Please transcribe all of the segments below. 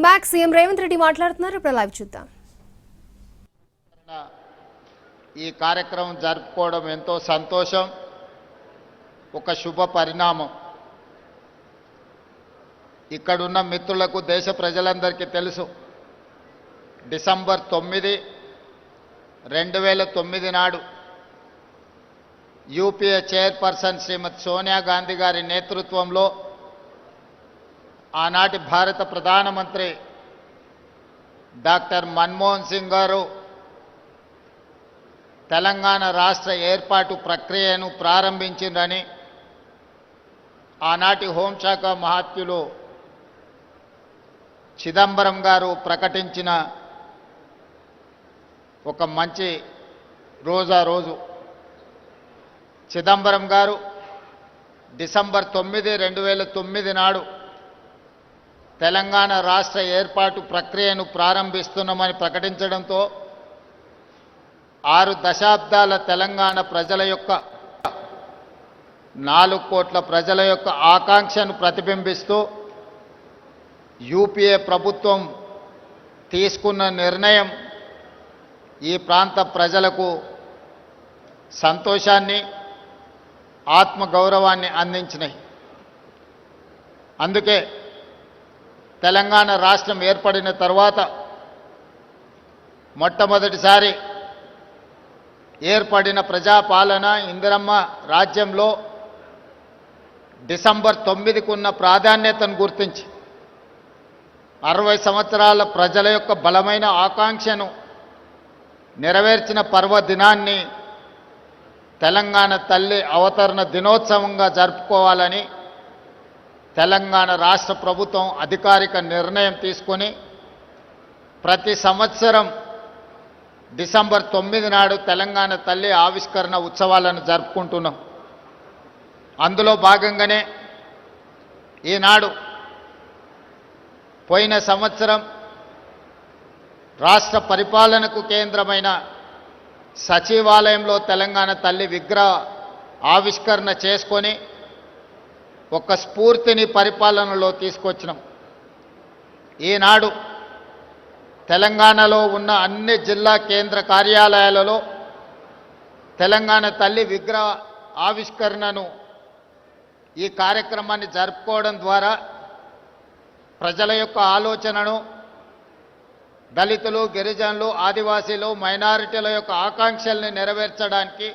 Back. CM Revanth Reddy మాట్లాడుతున్నారు. ఇప్పుడు live చూద్దాం. ఈ కార్యక్రమం జరుపుకోవడం ఎంతో సంతోషం, ఒక శుభ పరిణామం. ఇక్కడున్న మిత్రులకు, దేశ ప్రజలందరికీ తెలుసు, డిసెంబర్ 9, 2009 నాడు యూపీఏ చైర్పర్సన్ శ్రీమతి సోనియా గాంధీ గారి నేతృత్వంలో ఆనాటి భారత ప్రధానమంత్రి డాక్టర్ మన్మోహన్ సింగ్ గారు తెలంగాణ రాష్ట్ర ఏర్పాటు ప్రక్రియను ప్రారంభించిందని ఆనాటి హోంశాఖ మహాత్యులు చిదంబరం గారు ప్రకటించిన ఒక మంచి రోజు. చిదంబరం గారు డిసెంబర్ 9, 2009 నాడు తెలంగాణ రాష్ట్ర ఏర్పాటు ప్రక్రియను ప్రారంభిస్తున్నామని ప్రకటించడంతో 6 దశాబ్దాల తెలంగాణ ప్రజల యొక్క 4 కోట్ల ప్రజల యొక్క ఆకాంక్షను ప్రతిబింబిస్తూ యూపీఏ ప్రభుత్వం తీసుకున్న నిర్ణయం ఈ ప్రాంత ప్రజలకు సంతోషాన్ని, ఆత్మగౌరవాన్ని అందించినాయి. అందుకే తెలంగాణ రాష్ట్రం ఏర్పడిన తర్వాత మొట్టమొదటిసారి ఏర్పడిన ప్రజాపాలన ఇందిరమ్మ రాజ్యంలో డిసెంబర్ 9కు ఉన్న ప్రాధాన్యతను గుర్తించి 60 సంవత్సరాల ప్రజల యొక్క బలమైన ఆకాంక్షను నెరవేర్చిన పర్వదినాన్ని తెలంగాణ తల్లి అవతరణ దినోత్సవంగా జరుపుకోవాలని తెలంగాణ రాష్ట్ర ప్రభుత్వం అధికారిక నిర్ణయం తీసుకొని ప్రతి సంవత్సరం డిసెంబర్ 9 నాడు తెలంగాణ తల్లి ఆవిష్కరణ ఉత్సవాలను జరుపుకుంటున్నాం. అందులో భాగంగానే ఈనాడు పోయిన సంవత్సరం రాష్ట్ర పరిపాలనకు కేంద్రమైన సచివాలయంలో తెలంగాణ తల్లి విగ్రహ ఆవిష్కరణ చేసుకొని ఒక స్ఫూర్తిని పరిపాలనలో తీసుకొచ్చినాం. ఈనాడు తెలంగాణలో ఉన్న అన్ని జిల్లా కేంద్ర కార్యాలయాలలో తెలంగాణ తల్లి విగ్రహ ఆవిష్కరణను, ఈ కార్యక్రమాన్ని జరుపుకోవడం ద్వారా ప్రజల యొక్క ఆలోచనను, దళితులు, గిరిజనులు, ఆదివాసీలు, మైనారిటీల యొక్క ఆకాంక్షల్ని నెరవేర్చడానికి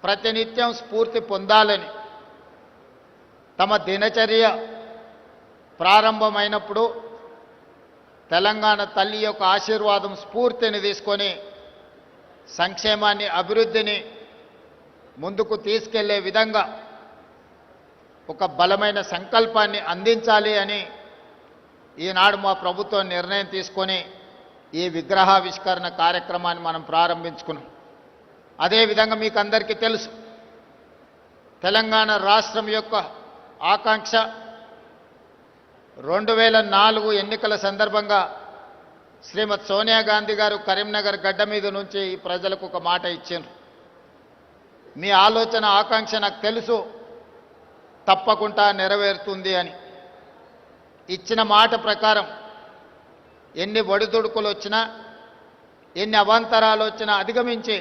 ప్రతినిత్యం స్ఫూర్తి పొందాలని తమ దినచర్య ప్రారంభమైనప్పుడు తెలంగాణ తల్లి యొక్క ఆశీర్వాదం, స్ఫూర్తిని తీసుకొని సంక్షేమాన్ని, అభివృద్ధిని ముందుకు తీసుకెళ్లే విధంగా ఒక బలమైన సంకల్పాన్ని అందించాలి అని ఈనాడు మా ప్రభుత్వం నిర్ణయం తీసుకొని ఈ విగ్రహావిష్కరణ కార్యక్రమాన్ని మనం ప్రారంభించుకున్నాం. అదేవిధంగా మీకు అందరికీ తెలుసు, తెలంగాణ రాష్ట్రం యొక్క ఆకాంక్ష 2004 ఎన్నికల సందర్భంగా శ్రీమతి సోనియా గాంధీ గారు కరీంనగర్ గడ్డ మీద నుంచి ఈ ప్రజలకు ఒక మాట ఇచ్చారు. మీ ఆలోచన, ఆకాంక్ష నాకు తెలుసు, తప్పకుండా నెరవేరుతుంది అని ఇచ్చిన మాట ప్రకారం ఎన్ని ఒడిదుడుకులు వచ్చినా, ఎన్ని అవాంతరాలు వచ్చినా అధిగమించి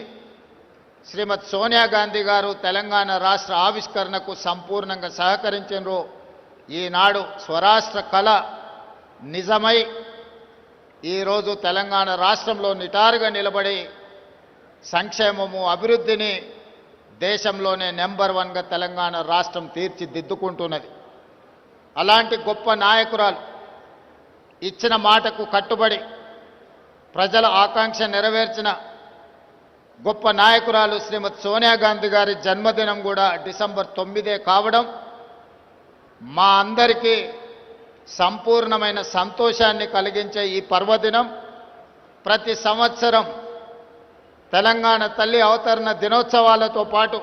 శ్రీమతి సోనియా గాంధీ గారు తెలంగాణ రాష్ట్ర ఆవిష్కరణకు సంపూర్ణంగా సహకరించారు. ఈనాడు స్వరాష్ట్ర కళ నిజమై ఈరోజు తెలంగాణ రాష్ట్రంలో నిటారుగా నిలబడి సంక్షేమము, అభివృద్ధిని దేశంలోనే నెంబర్ 1గా తెలంగాణ రాష్ట్రం తీర్చిదిద్దుకుంటున్నది. అలాంటి గొప్ప నాయకురాలు, ఇచ్చిన మాటకు కట్టుబడి ప్రజల ఆకాంక్ష నెరవేర్చిన గొప్ప నాయకురాలు శ్రీమతి సోనియా గాంధీ గారి జన్మదినం కూడా డిసెంబర్ 9 కావడం మా అందరికీ సంపూర్ణమైన సంతోషాన్ని కలిగించే ఈ పర్వదినం ప్రతి సంవత్సరం తెలంగాణ తల్లి అవతరణ దినోత్సవాలతో పాటు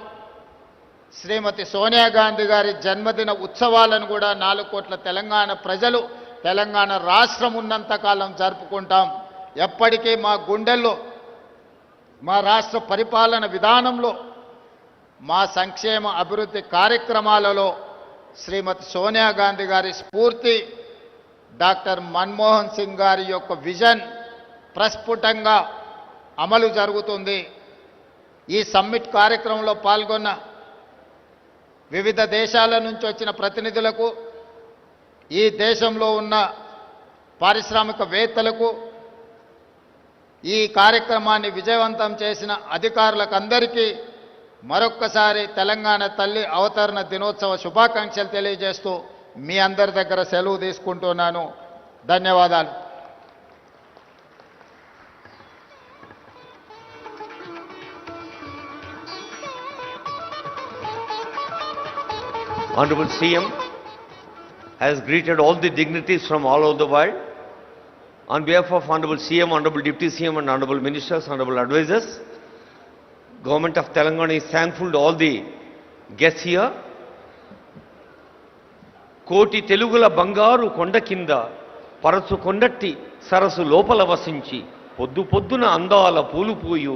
శ్రీమతి సోనియా గాంధీ గారి జన్మదిన ఉత్సవాలను కూడా 4 కోట్ల తెలంగాణ ప్రజలు, తెలంగాణ రాష్ట్రం ఉన్నంతకాలం జరుపుకుంటాం. ఎప్పటికీ మా గుండెల్లో, మా రాష్ట్ర పరిపాలన విధానంలో, మా సంక్షేమ అభివృద్ధి కార్యక్రమాలలో శ్రీమతి సోనియా గాంధీ గారి స్ఫూర్తి డాక్టర్ మన్మోహన్ సింగ్ గారి యొక్క విజన్ ప్రస్ఫుటంగా అమలు జరుగుతుంది. ఈ సమ్మిట్ కార్యక్రమంలో పాల్గొన్న వివిధ దేశాల నుంచి వచ్చిన ప్రతినిధులకు, ఈ దేశంలో ఉన్న పారిశ్రామికవేత్తలకు, ఈ కార్యక్రమాన్ని విజయవంతం చేసిన అధికారులకు అందరికీ మరొక్కసారి తెలంగాణ తల్లి అవతరణ దినోత్సవ శుభాకాంక్షలు తెలియజేస్తూ మీ అందరి దగ్గర సెలవు తీసుకుంటున్నాను. ధన్యవాదాలు. Honorable CM has greeted all the dignitaries from all over the world. On behalf of Honorable CM, Honorable Deputy CM and Honorable Ministers, Honorable Advisors, Government of Telangana is thankful to all the guests here. కోటి తెలుగుల బంగారు కొండ కింద పరచు కొండట్టి సరసు లోపల వసించి పొద్దు పొద్దున అందాల పూలు పూయు